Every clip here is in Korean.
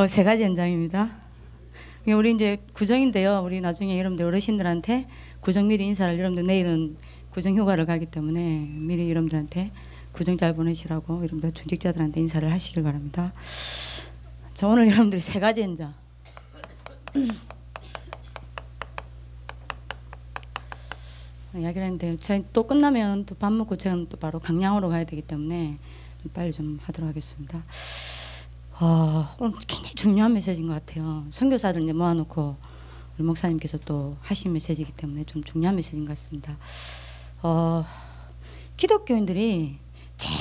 세 가지 현장입니다. 우리 이제 구정인데요. 우리 나중에 여러분들 어르신들한테 구정 미리 인사를, 여러분들 내일은 구정 휴가를 가기 때문에 미리 여러분들한테 구정 잘 보내시라고 여러분들 중직자들한테 인사를 하시길 바랍니다. 자, 오늘 여러분들 세 가지 현장. 이야기를 했는데 저희 또 끝나면 또 밥 먹고 저는 또 바로 강량으로 가야 되기 때문에 좀 빨리 좀 하도록 하겠습니다. 오늘 굉장히 중요한 메시지인 것 같아요. 선교사들 이제 모아놓고 우리 목사님께서 또 하신 메시지이기 때문에 좀 중요한 메시지인 것 같습니다. 기독교인들이 제일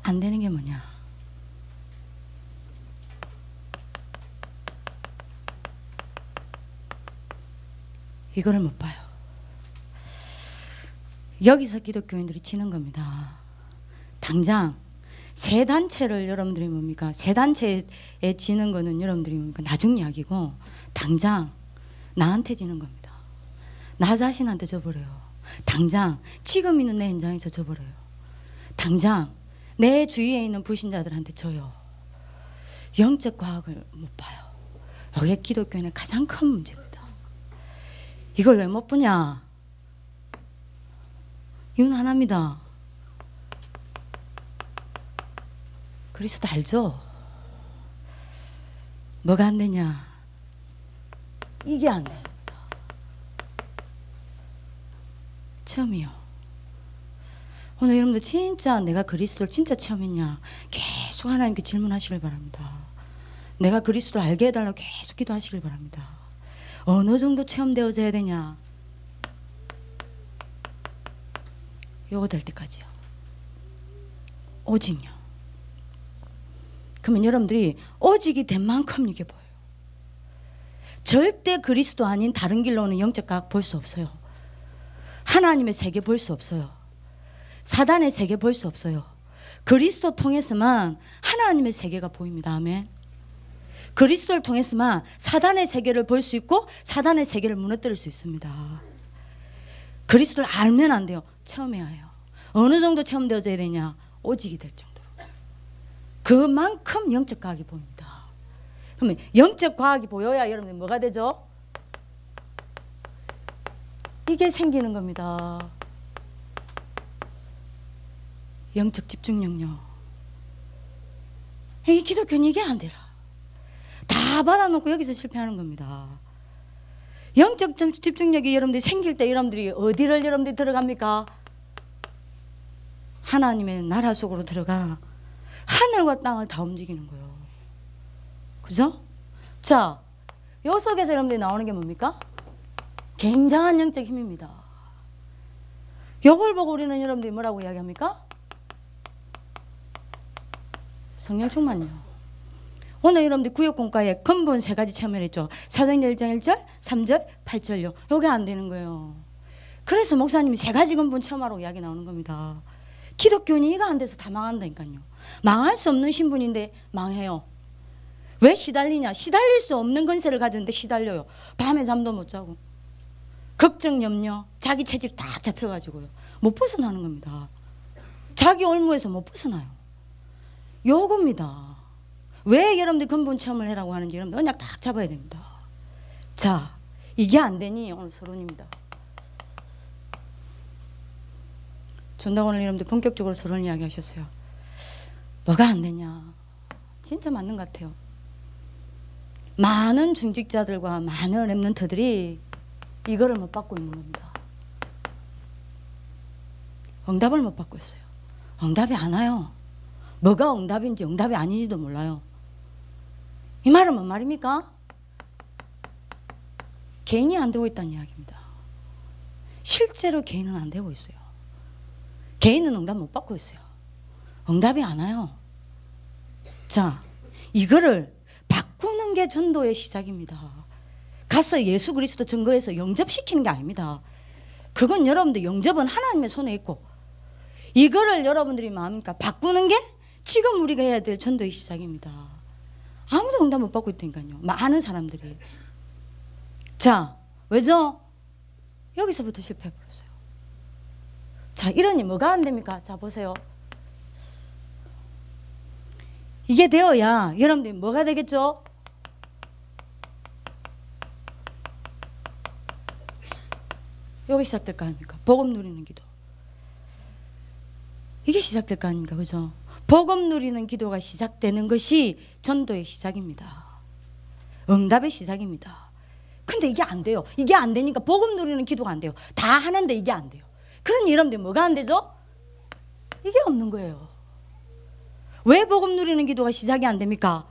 안 되는 게 뭐냐? 이거를 못 봐요. 여기서 기독교인들이 지는 겁니다. 당장 세 단체를 여러분들이 뭡니까? 세 단체에 지는 거는 여러분들이 뭡니까? 나중 이야기고 당장 나한테 지는 겁니다. 나 자신한테 져버려요. 당장 지금 있는 내 현장에서 져버려요. 당장 내 주위에 있는 불신자들한테 져요. 영적 과학을 못 봐요. 이게 기독교인의 가장 큰 문제입니다. 이걸 왜 못 보냐? 이유는 하나입니다. 그리스도 알죠? 뭐가 안 되냐? 이게 안 됩니다. 처음이요. 오늘 여러분들 진짜 내가 그리스도를 진짜 체험했냐? 계속 하나님께 질문하시길 바랍니다. 내가 그리스도를 알게 해달라고 계속 기도하시길 바랍니다. 어느 정도 체험되어져야 되냐? 요거 될 때까지요. 오직요. 그러면 여러분들이 오직이 된 만큼 이게 보여요. 절대 그리스도 아닌 다른 길로는 영적 과학 볼 수 없어요. 하나님의 세계 볼 수 없어요. 사단의 세계 볼 수 없어요. 그리스도 통해서만 하나님의 세계가 보입니다. 아멘. 그리스도를 통해서만 사단의 세계를 볼 수 있고 사단의 세계를 무너뜨릴 수 있습니다. 그리스도를 알면 안 돼요. 체험해야 해요. 어느 정도 체험되어져야 되냐? 오직이 될 정도로. 그만큼 영적 과학이 보입니다. 그러면 영적 과학이 보여야 여러분들 뭐가 되죠? 이게 생기는 겁니다. 영적 집중력요. 이 기독교는 이게 안 되라. 다 받아놓고 여기서 실패하는 겁니다. 영적 집중력이 여러분들이 생길 때 여러분들이 어디를 여러분들이 들어갑니까? 하나님의 나라 속으로 들어가 하늘과 땅을 다 움직이는 거예요. 그죠? 자, 요 속에서 여러분들이 나오는 게 뭡니까? 굉장한 영적 힘입니다. 요걸 보고 우리는 여러분들이 뭐라고 이야기합니까? 성령 충만요. 오늘 여러분들 구역공과에 근본 세 가지 체험을 했죠. 사도행전 1장 1절, 3절, 8절요. 요게 안 되는 거예요. 그래서 목사님이 세 가지 근본 체험하라고 이야기 나오는 겁니다. 기독교인이 이거 안 돼서 다 망한다니까요. 망할 수 없는 신분인데 망해요. 왜 시달리냐? 시달릴 수 없는 권세를 가졌는데 시달려요. 밤에 잠도 못 자고. 걱정, 염려, 자기 체질 다 잡혀가지고요. 못 벗어나는 겁니다. 자기 올무에서 못 벗어나요. 요겁니다. 왜 여러분들 근본 체험을 해라고 하는지 여러분들 언약 딱 잡아야 됩니다. 자, 이게 안 되니 오늘 서론입니다. 전다 오늘 여러분들 본격적으로 서론 이야기 하셨어요. 뭐가 안 되냐? 진짜 맞는 것 같아요. 많은 중직자들과 많은 랩런트들이 이거를 못 받고 있는 겁니다. 응답을 못 받고 있어요. 응답이 안 와요. 뭐가 응답인지 응답이 아닌지도 몰라요. 이 말은 뭔 말입니까? 개인이 안 되고 있다는 이야기입니다. 실제로 개인은 안 되고 있어요. 개인은 응답 못 받고 있어요. 응답이 안 와요. 자, 이거를 바꾸는 게 전도의 시작입니다. 가서 예수 그리스도 증거해서 영접시키는 게 아닙니다. 그건 여러분들 영접은 하나님의 손에 있고 이거를 여러분들이 뭡니까? 바꾸는 게 지금 우리가 해야 될 전도의 시작입니다. 아무도 응답 못 받고 있다니까요. 많은 사람들이. 자, 왜죠? 여기서부터 실패해버렸어요. 자, 이러니 뭐가 안 됩니까? 자, 보세요. 이게 되어야 여러분들이 뭐가 되겠죠? 여기 시작될 거 아닙니까? 복음 누리는 기도. 이게 시작될 거 아닙니까? 그죠? 복음 누리는 기도가 시작되는 것이 전도의 시작입니다. 응답의 시작입니다. 근데 이게 안 돼요. 이게 안 되니까 복음 누리는 기도가 안 돼요. 다 하는데 이게 안 돼요. 그러니 여러분들 뭐가 안 되죠? 이게 없는 거예요. 왜 복음 누리는 기도가 시작이 안 됩니까?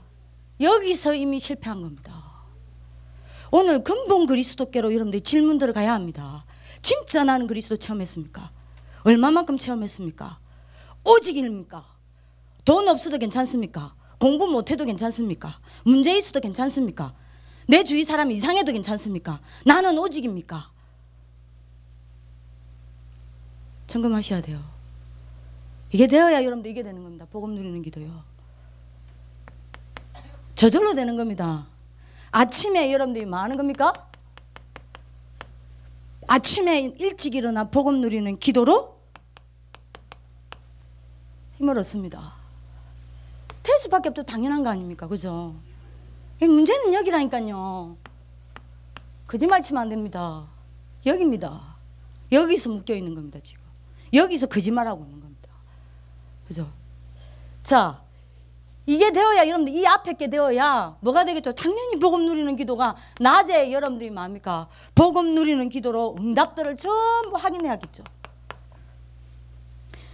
여기서 이미 실패한 겁니다. 오늘 근본 그리스도께로 여러분들 질문 들어가야 합니다. 진짜 나는 그리스도 체험했습니까? 얼마만큼 체험했습니까? 오직입니까? 돈 없어도 괜찮습니까? 공부 못해도 괜찮습니까? 문제 있어도 괜찮습니까? 내 주위 사람이 이상해도 괜찮습니까? 나는 오직입니까? 점검하셔야 돼요. 이게 되어야 여러분들 이게 되는 겁니다. 복음 누리는 기도요. 저절로 되는 겁니다. 아침에 여러분들이 뭐 하는 겁니까? 아침에 일찍 일어나 복음 누리는 기도로 힘을 얻습니다. 될 수밖에 없도 당연한 거 아닙니까? 그죠? 문제는 여기라니까요. 거짓말 치면 안 됩니다. 여기입니다. 여기서 묶여 있는 겁니다. 지금 여기서 거짓말하고 있는 겁니다. 그죠? 자, 이게 되어야 여러분들 이 앞에 게 되어야 뭐가 되겠죠? 당연히 복음 누리는 기도가 낮에 여러분들이 뭡니까? 복음 누리는 기도로 응답들을 전부 확인해야겠죠.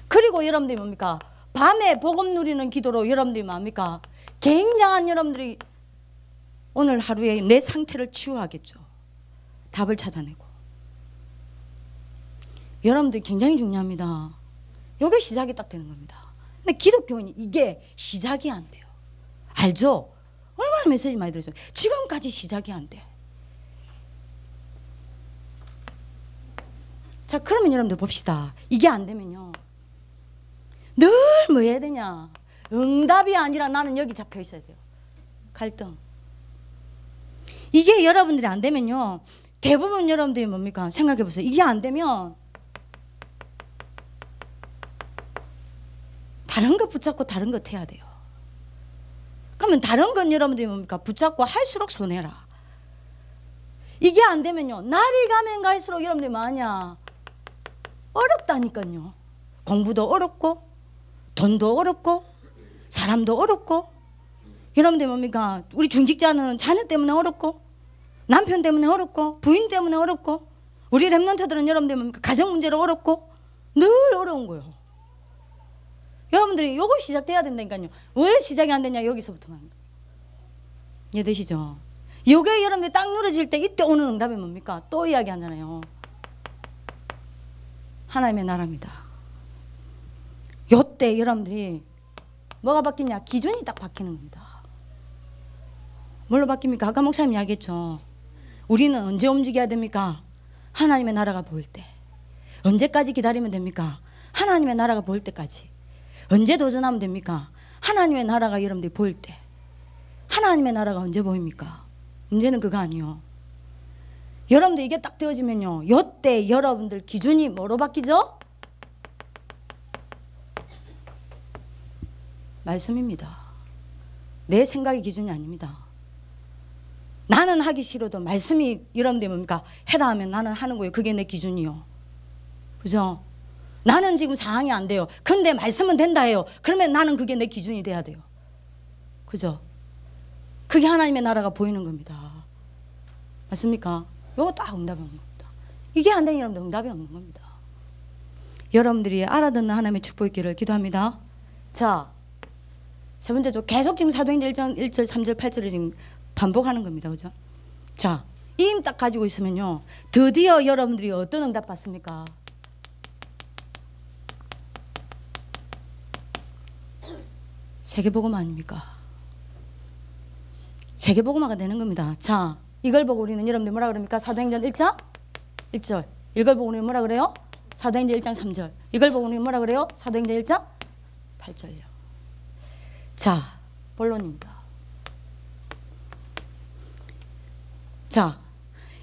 그리고 여러분들이 뭡니까? 밤에 복음 누리는 기도로 여러분들이 뭡니까? 굉장한 여러분들이 오늘 하루에 내 상태를 치유하겠죠. 답을 찾아내고. 여러분들 굉장히 중요합니다. 이게 시작이 딱 되는 겁니다. 근데 기독교인이 이게 시작이 안 돼요. 알죠? 얼마나 메시지 많이 들었어요. 지금까지 시작이 안 돼. 자, 그러면 여러분들 봅시다. 이게 안 되면요. 늘 뭐 해야 되냐? 응답이 아니라 나는 여기 잡혀 있어야 돼요. 갈등. 이게 여러분들이 안 되면요. 대부분 여러분들이 뭡니까? 생각해 보세요. 이게 안 되면 다른 것 붙잡고 다른 것 해야 돼요. 그러면 다른 건 여러분들이 뭡니까? 붙잡고 할수록 손해라. 이게 안 되면요. 날이 가면 갈수록 여러분들이 뭐하냐? 어렵다니까요. 공부도 어렵고 돈도 어렵고 사람도 어렵고 여러분들 뭡니까? 우리 중직자는 자녀 때문에 어렵고 남편 때문에 어렵고 부인 때문에 어렵고 우리 랩런트들은 여러분들 뭡니까? 가정 문제로 어렵고 늘 어려운 거예요. 여러분들이 요거 시작돼야 된다니까요. 왜 시작이 안 되냐? 여기서부터만. 이해되시죠? 요게 여러분들 딱 누러질 때 이때 오는 응답이 뭡니까? 또 이야기하잖아요. 하나님의 나라입니다. 요때 여러분들이 뭐가 바뀌냐? 기준이 딱 바뀌는 겁니다. 뭘로 바뀝니까? 아까 목사님 이야기했죠. 우리는 언제 움직여야 됩니까? 하나님의 나라가 보일 때. 언제까지 기다리면 됩니까? 하나님의 나라가 보일 때까지. 언제 도전하면 됩니까? 하나님의 나라가 여러분들이 보일 때. 하나님의 나라가 언제 보입니까? 문제는 그거 아니요. 여러분들 이게 딱 되어지면요. 요때 여러분들 기준이 뭐로 바뀌죠? 말씀입니다. 내 생각의 기준이 아닙니다. 나는 하기 싫어도 말씀이 여러분들 뭡니까? 해라 하면 나는 하는 거예요. 그게 내 기준이요. 그죠? 나는 지금 상황이 안 돼요. 근데 말씀은 된다 해요. 그러면 나는 그게 내 기준이 돼야 돼요. 그죠? 그게 하나님의 나라가 보이는 겁니다. 맞습니까? 이거 딱 응답이 없는 겁니다. 이게 안 되면 여러분들 응답이 없는 겁니다. 여러분들이 알아듣는 하나님의 축복의 길을 기도합니다. 자, 세 번째죠. 계속 지금 사도행전 1절, 3절, 8절을 지금 반복하는 겁니다. 그죠? 자, 이 힘 딱 가지고 있으면요. 드디어 여러분들이 어떤 응답 받습니까? 세계복음 아닙니까? 세계복음화가 되는 겁니다. 자, 이걸 보고 우리는 여러분들 뭐라 그럽니까? 사도행전 1장 1절. 이걸 보고 우리는 뭐라 그래요? 사도행전 1장 3절. 이걸 보고 우리는 뭐라 그래요? 사도행전 1장 8절요. 자, 본론입니다. 자,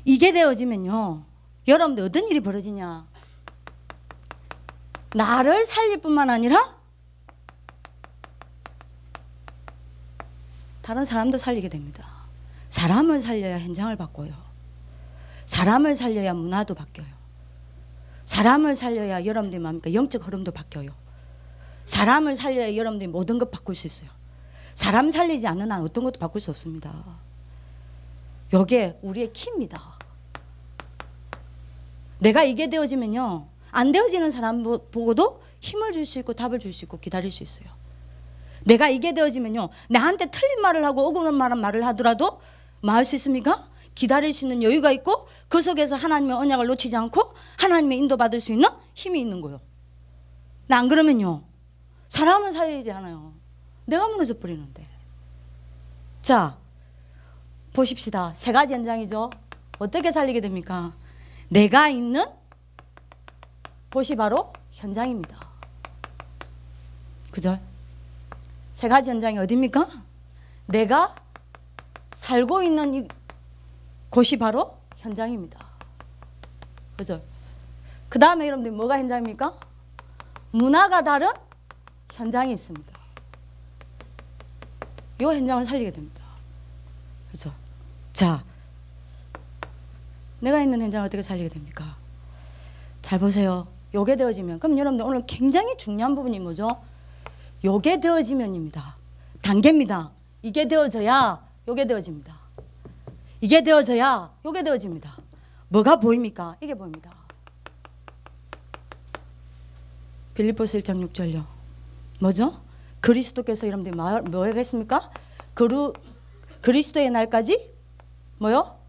이게 되어지면요. 여러분들 어떤 일이 벌어지냐? 나를 살릴 뿐만 아니라 다른 사람도 살리게 됩니다. 사람을 살려야 현장을 바꿔요. 사람을 살려야 문화도 바뀌어요. 사람을 살려야 여러분들이 뭡니까? 영적 흐름도 바뀌어요. 사람을 살려야 여러분들이 모든 것 바꿀 수 있어요. 사람 살리지 않는 한 어떤 것도 바꿀 수 없습니다. 이게 우리의 키입니다. 내가 이게 되어지면요, 안 되어지는 사람 보고도 힘을 줄 수 있고 답을 줄 수 있고 기다릴 수 있어요. 내가 이게 되어지면요, 나한테 틀린 말을 하고 억울한 말을 하더라도 뭐 할 수 있습니까? 기다릴 수 있는 여유가 있고 그 속에서 하나님의 언약을 놓치지 않고 하나님의 인도받을 수 있는 힘이 있는 거예요. 나 안 그러면요, 사람을 살리지 않아요. 내가 무너져 버리는데. 자, 보십시다. 세 가지 현장이죠. 어떻게 살리게 됩니까? 내가 있는 곳이 바로 현장입니다. 그죠? 세 가지 현장이 어디입니까? 내가 살고 있는 이 곳이 바로 현장입니다. 그죠? 그 다음에 여러분들 뭐가 현장입니까? 문화가 다른 현장이 있습니다. 이 현장을 살리게 됩니다. 그죠? 자, 내가 있는 현장을 어떻게 살리게 됩니까? 잘 보세요. 요게 되어지면, 그럼 여러분들 오늘 굉장히 중요한 부분이 뭐죠? 요게 되어지면입니다. 단계입니다. 이게 되어져야 요게 되어집니다. 이게 되어져야 요게 되어집니다. 뭐가 보입니까? 이게 보입니다. 빌립보서 1장 6절요. 뭐죠? 그리스도께서 여러분들이 뭐 하겠습니까? 그리스도의 날까지 뭐요?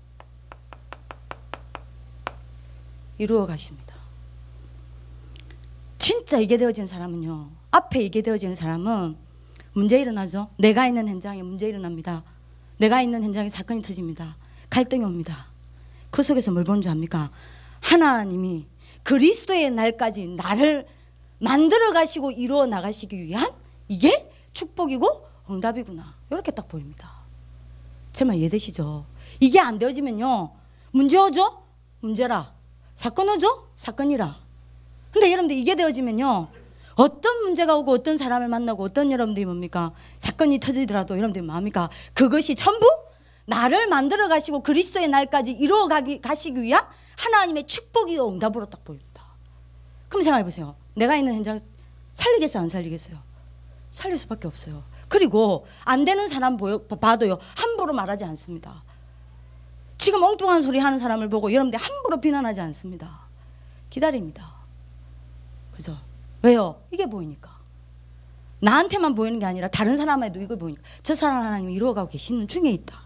이루어 가십니다. 진짜 이게 되어진 사람은요, 앞에 이게 되어지는 사람은 문제 일어나죠. 내가 있는 현장에 문제 일어납니다. 내가 있는 현장에 사건이 터집니다. 갈등이 옵니다. 그 속에서 뭘 본 줄 압니까? 하나님이 그리스도의 날까지 나를 만들어 가시고 이루어 나가시기 위한 이게 축복이고 응답이구나. 이렇게 딱 보입니다. 제 말 이해되시죠? 이게 안 되어지면요, 문제 오죠? 문제라. 사건 오죠? 사건이라. 근데 여러분들 이게 되어지면요, 어떤 문제가 오고 어떤 사람을 만나고 어떤 여러분들이 뭡니까? 사건이 터지더라도 여러분들이 뭡니까? 그것이 전부 나를 만들어 가시고 그리스도의 날까지 이루어 가시기 위한 하나님의 축복이고 응답으로 딱 보입니다. 그럼 생각해 보세요. 내가 있는 현장 살리겠어요? 안 살리겠어요? 살릴 수밖에 없어요. 그리고 안 되는 사람 봐도요, 함부로 말하지 않습니다. 지금 엉뚱한 소리 하는 사람을 보고 여러분들 함부로 비난하지 않습니다. 기다립니다. 그죠? 왜요? 이게 보이니까. 나한테만 보이는 게 아니라 다른 사람에도 이거 보이니까. 저 사람 하나님이 이루어가고 계시는 중에 있다.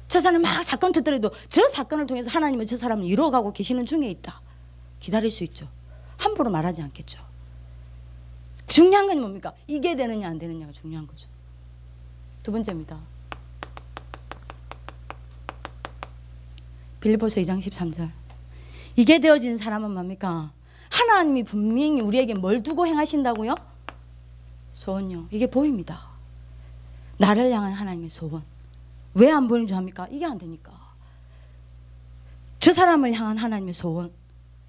저 사람 막 사건 터뜨려도 저 사건을 통해서 하나님은 저 사람을 이루어가고 계시는 중에 있다. 기다릴 수 있죠. 함부로 말하지 않겠죠. 중요한 건 뭡니까? 이게 되느냐 안 되느냐가 중요한 거죠. 두 번째입니다. 빌립보서 2장 13절. 이게 되어진 사람은 뭡니까? 하나님이 분명히 우리에게 뭘 두고 행하신다고요? 소원요. 이게 보입니다. 나를 향한 하나님의 소원. 왜 안 보이는 줄 압니까? 이게 안 되니까. 저 사람을 향한 하나님의 소원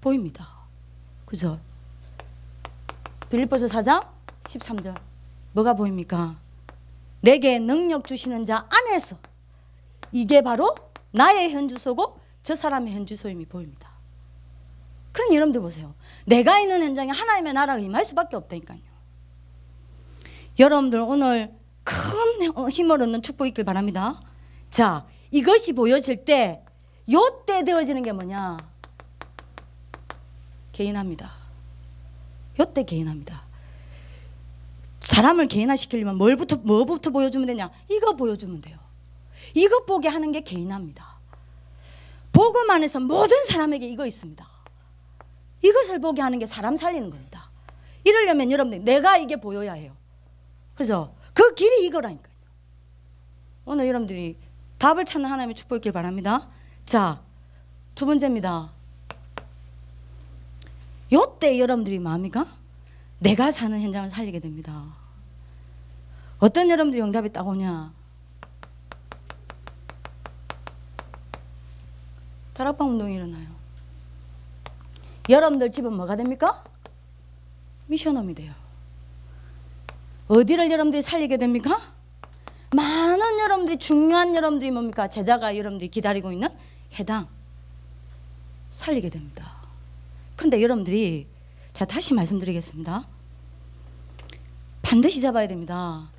보입니다. 그죠? 빌립보서 4장 13절. 뭐가 보입니까? 내게 능력 주시는 자 안에서 이게 바로 나의 현주소고 저 사람의 현주소임이 보입니다. 그럼 여러분들 보세요. 내가 있는 현장에 하나님의 나라가 임할 수밖에 없다니까요. 여러분들 오늘 큰 힘을 얻는 축복이 있길 바랍니다. 자, 이것이 보여질 때 요때 되어지는 게 뭐냐? 개인합니다. 요때 개인합니다. 사람을 개인화시키려면 뭐부터 보여주면 되냐? 이거 보여주면 돼요. 이것 보게 하는 게 개인합니다. 복음 안에서 모든 사람에게 이거 있습니다. 이것을 보게 하는 게 사람 살리는 겁니다. 이러려면 여러분들 내가 이게 보여야 해요. 그죠? 그 길이 이거라니까요. 오늘 여러분들이 답을 찾는 하나님의 축복이 있길 바랍니다. 자, 두 번째입니다. 요때 여러분들이 뭡니까? 내가 사는 현장을 살리게 됩니다. 어떤 여러분들이 응답이 딱 오냐? 다락방 운동이 일어나요. 여러분들 집은 뭐가 됩니까? 미션홈이 돼요. 어디를 여러분들이 살리게 됩니까? 많은 여러분들이, 중요한 여러분들이 뭡니까? 제자가 여러분들이 기다리고 있는 해당 살리게 됩니다. 근데 여러분들이, 자, 다시 말씀드리겠습니다. 반드시 잡아야 됩니다.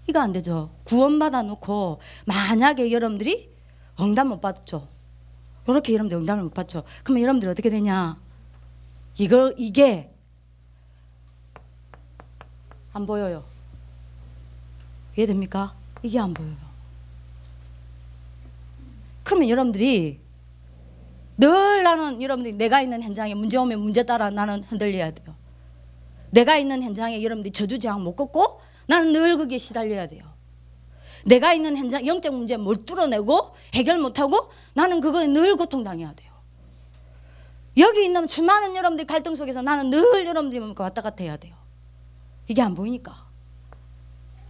이거 안 되죠. 구원받아 놓고 만약에 여러분들이 응답 못 받죠. 이렇게 여러분들 응답을 못 받죠. 그러면 여러분들 어떻게 되냐? 이게 안 보여요. 이해됩니까? 이게 안 보여요. 그러면 여러분들이 늘 나는, 여러분들이 내가 있는 현장에 문제 오면 문제 따라 나는 흔들려야 돼요. 내가 있는 현장에 여러분들이 저주저항 못 걷고 나는 늘 거기에 시달려야 돼요. 내가 있는 현장, 영적 문제 못 뚫어내고 해결 못하고 나는 그거에 늘 고통당해야 돼요. 여기 있는 수많은 여러분들이 갈등 속에서 나는 늘 여러분들이 뭡니까? 왔다 갔다 해야 돼요. 이게 안 보이니까.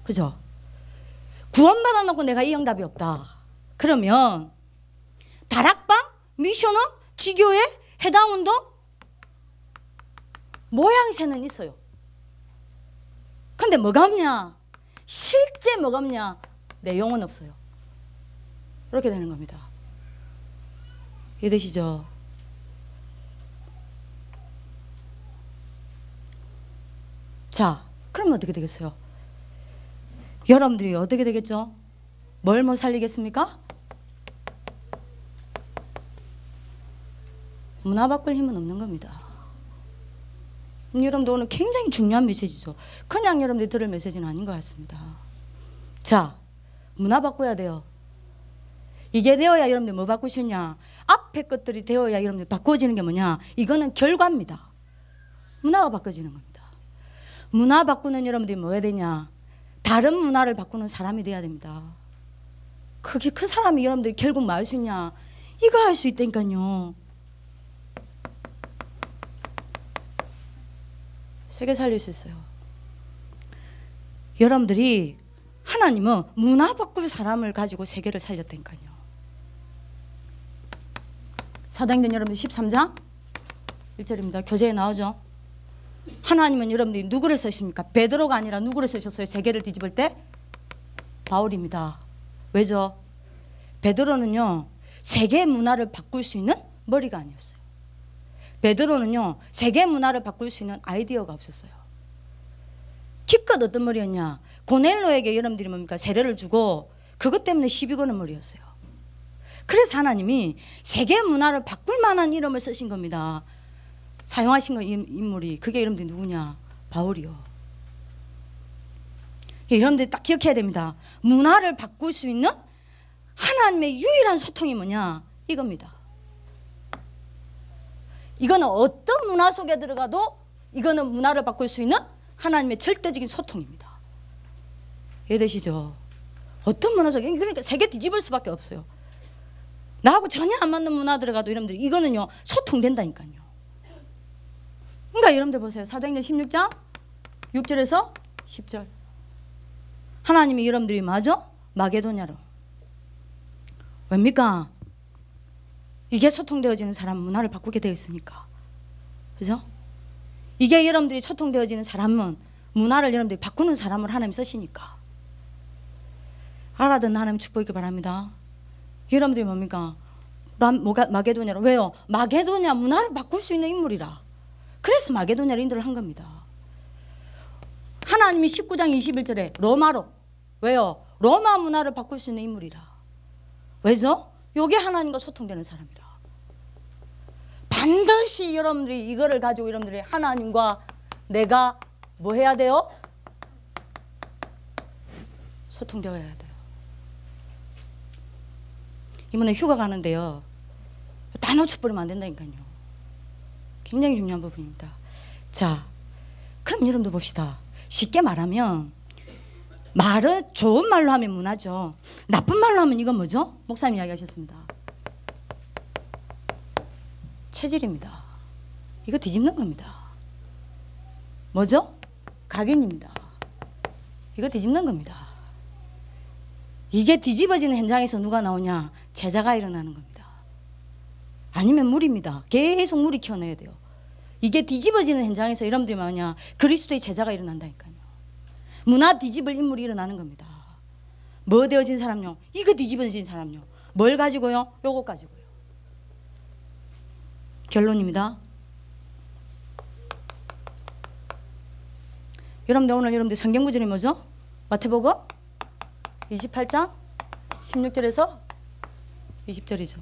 그죠? 구원받아 놓고 내가 이 응답이 없다. 그러면 다락방, 미션업, 지교회, 해당운동 모양새는 있어요. 근데 뭐가 없냐? 실제 뭐가 없냐? 내용은 없어요. 이렇게 되는 겁니다. 이해되시죠? 자, 그러면 어떻게 되겠어요? 여러분들이 어떻게 되겠죠? 뭘 못 살리겠습니까? 문화 바꿀 힘은 없는 겁니다. 여러분들 오늘 굉장히 중요한 메시지죠. 그냥 여러분들이 들을 메시지는 아닌 것 같습니다. 자, 문화 바꿔야 돼요. 이게 되어야 여러분들 뭐 바꾸시냐? 앞에 것들이 되어야 여러분들 바꿔지는 게 뭐냐? 이거는 결과입니다. 문화가 바꿔지는 겁니다. 문화 바꾸는 여러분들이 뭐 해야 되냐? 다른 문화를 바꾸는 사람이 돼야 됩니다. 그 사람이 여러분들이 결국 뭐 할 수 있냐? 이거 할 수 있다니까요. 세계 살릴 수 있어요. 여러분들이, 하나님은 문화 바꿀 사람을 가지고 세계를 살렸다니까요. 사도행전 여러분들 13장 1절입니다. 교재에 나오죠. 하나님은 여러분들이 누구를 쓰십니까? 베드로가 아니라 누구를 쓰셨어요? 세계를 뒤집을 때? 바울입니다. 왜죠? 베드로는요, 세계 문화를 바꿀 수 있는 머리가 아니었어요. 베드로는요, 세계 문화를 바꿀 수 있는 아이디어가 없었어요. 기껏 어떤 머리였냐? 고넬로에게 여러분들이 뭡니까? 세례를 주고 그것 때문에 시비 거는 머리였어요. 그래서 하나님이 세계 문화를 바꿀 만한 이름을 쓰신 겁니다. 사용하신 인물이, 그게 여러분들이 누구냐? 바울이요. 여러분들이 딱 기억해야 됩니다. 문화를 바꿀 수 있는 하나님의 유일한 소통이 뭐냐? 이겁니다. 이거는 어떤 문화 속에 들어가도 이거는 문화를 바꿀 수 있는 하나님의 절대적인 소통입니다. 이해되시죠? 어떤 문화 속에, 그러니까 세계 뒤집을 수밖에 없어요. 나하고 전혀 안 맞는 문화 들어가도 여러분들 이거는요, 소통된다니까요. 그러니까 여러분들 보세요. 사도행전 16장 6절에서 10절. 하나님이 여러분들이 맞아? 마게도냐로. 왜입니까? 이게 소통되어지는 사람 문화를 바꾸게 되어 있으니까. 그죠? 이게 여러분들이 소통되어지는 사람은 문화를 여러분들이 바꾸는 사람을 하나님 쓰시니까. 알아듣는 하나님 축복이길 바랍니다. 여러분들이 뭡니까? 마게도냐로. 왜요? 마게도냐 문화를 바꿀 수 있는 인물이라. 그래서 마게도냐로 인도를 한 겁니다. 하나님이 19장 21절에 로마로. 왜요? 로마 문화를 바꿀 수 있는 인물이라. 왜죠? 요게 하나님과 소통되는 사람이라. 반드시 여러분들이 이거를 가지고 여러분들이 하나님과 내가 뭐 해야 돼요? 소통되어야 돼요. 이번에 휴가 가는데요, 다 놓쳐버리면 안 된다니까요. 굉장히 중요한 부분입니다. 자, 그럼 여러분들 봅시다. 쉽게 말하면, 말은 좋은 말로 하면 문화죠. 나쁜 말로 하면 이건 뭐죠? 목사님 이야기하셨습니다. 체질입니다. 이거 뒤집는 겁니다. 뭐죠? 각인입니다. 이거 뒤집는 겁니다. 이게 뒤집어지는 현장에서 누가 나오냐? 제자가 일어나는 겁니다. 아니면 물입니다. 계속 물이 키워내야 돼요. 이게 뒤집어지는 현장에서 여러분들이 뭐냐? 그리스도의 제자가 일어난다니까요. 문화 뒤집을 인물이 일어나는 겁니다. 뭐 되어진 사람요? 이거 뒤집어진 사람요. 뭘 가지고요? 요것 가지고요. 결론입니다. 여러분들 오늘 여러분들 성경 구절이 뭐죠? 마태복음 28장 16절에서 20절이죠.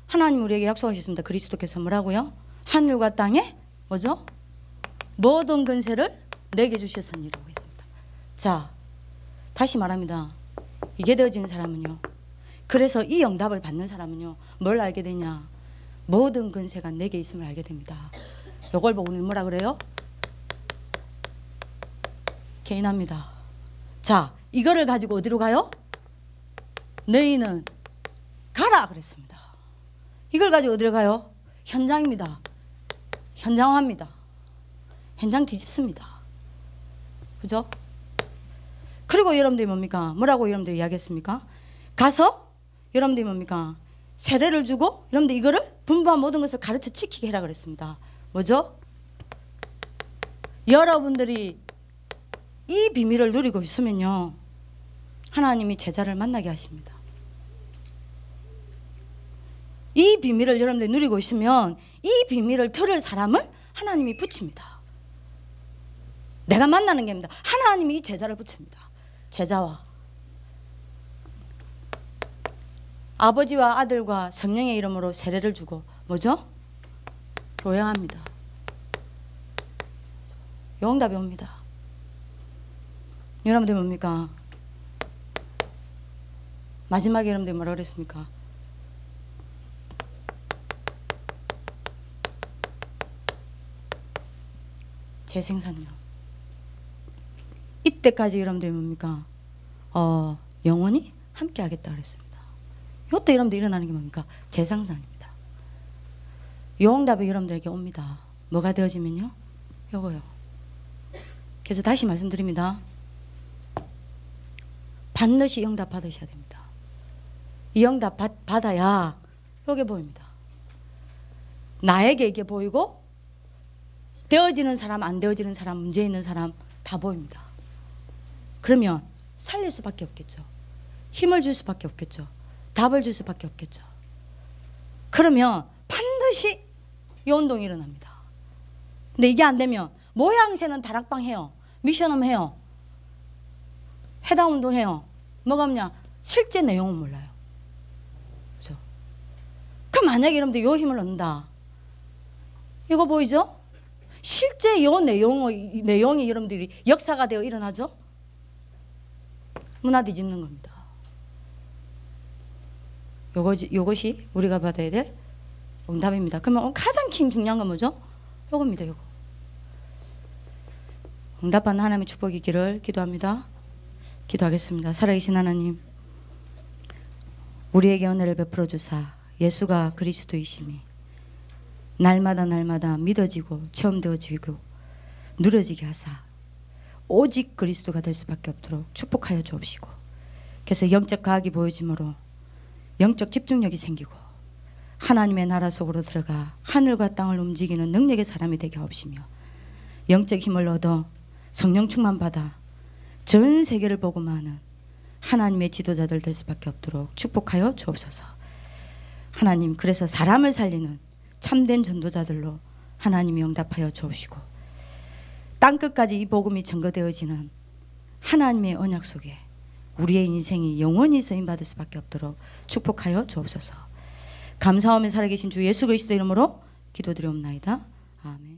하나님 우리에게 약속하셨습니다. 그리스도께서 뭐라고요? 하늘과 땅에 뭐죠? 모든 권세를 내게 주셨으니라고 했습니다. 자, 다시 말합니다. 이게 되어지는 사람은요. 그래서 이 응답을 받는 사람은요. 뭘 알게 되냐? 모든 권세가 내게 있음을 알게 됩니다. 이걸 보고 오늘 뭐라 그래요? 개인합니다. 자, 이거를 가지고 어디로 가요? 너희는 가라 그랬습니다. 이걸 가지고 어디로 가요? 현장입니다. 현장화합니다. 현장 뒤집습니다. 그죠? 그리고 여러분들이 뭡니까? 뭐라고 여러분들이 이야기했습니까? 가서 여러분들이 뭡니까? 세례를 주고 여러분들 이거를 분부한 모든 것을 가르쳐 지키게 해라 그랬습니다. 뭐죠? 여러분들이 이 비밀을 누리고 있으면요. 하나님이 제자를 만나게 하십니다. 이 비밀을 여러분들이 누리고 있으면 이 비밀을 들을 사람을 하나님이 붙입니다. 내가 만나는 게 아닙니다. 하나님이 이 제자를 붙입니다. 제자와 아버지와 아들과 성령의 이름으로 세례를 주고 뭐죠? 교양합니다. 응답이 옵니다. 여러분들 뭡니까? 마지막에 여러분들 뭐라 그랬습니까? 재생산요. 이때까지 여러분들이 뭡니까? 영원히 함께 하겠다 그랬습니다. 이때 여러분들 일어나는 게 뭡니까? 재생산입니다. 응답이 여러분들에게 옵니다. 뭐가 되어지면요? 요거요. 그래서 다시 말씀드립니다. 반드시 응답 받으셔야 됩니다. 이 응답 받아야 요게 보입니다. 나에게 이게 보이고 되어지는 사람 안 되어지는 사람 문제 있는 사람 다 보입니다. 그러면 살릴 수밖에 없겠죠. 힘을 줄 수밖에 없겠죠. 답을 줄 수밖에 없겠죠. 그러면 반드시 이 운동이 일어납니다. 근데 이게 안 되면 모양새는 다락방 해요. 미션홈 해요. 해당 운동 해요. 뭐가 없냐? 실제 내용은 몰라요. 그죠? 그럼 만약에 여러분들 요 힘을 얻는다. 이거 보이죠? 실제 요 내용이 여러분들이 역사가 되어 일어나죠? 문화 뒤집는 겁니다. 요것이 우리가 받아야 될 응답입니다. 그러면 가장 중요한 건 뭐죠? 요겁니다. 요거. 응답받는 하나님의 축복이 있기를 기도합니다. 기도하겠습니다. 살아계신 하나님, 우리에게 은혜를 베풀어 주사 예수가 그리스도이심이 날마다 믿어지고 체험되어지고 누려지게 하사 오직 그리스도가 될 수밖에 없도록 축복하여 주옵시고, 그래서 영적 과학이 보여짐으로 영적 집중력이 생기고 하나님의 나라 속으로 들어가 하늘과 땅을 움직이는 능력의 사람이 되게 하옵시며, 영적 힘을 얻어 성령 충만 받아 전 세계를 복음하는 하나님의 지도자들 될 수밖에 없도록 축복하여 주옵소서. 하나님, 그래서 사람을 살리는 참된 전도자들로 하나님이 응답하여 주옵시고, 땅끝까지 이 복음이 전거되어지는 하나님의 언약 속에 우리의 인생이 영원히 쓰임받을 수밖에 없도록 축복하여 주옵소서. 감사하며 살아계신 주 예수 그리스도 이름으로 기도드리옵나이다. 아멘.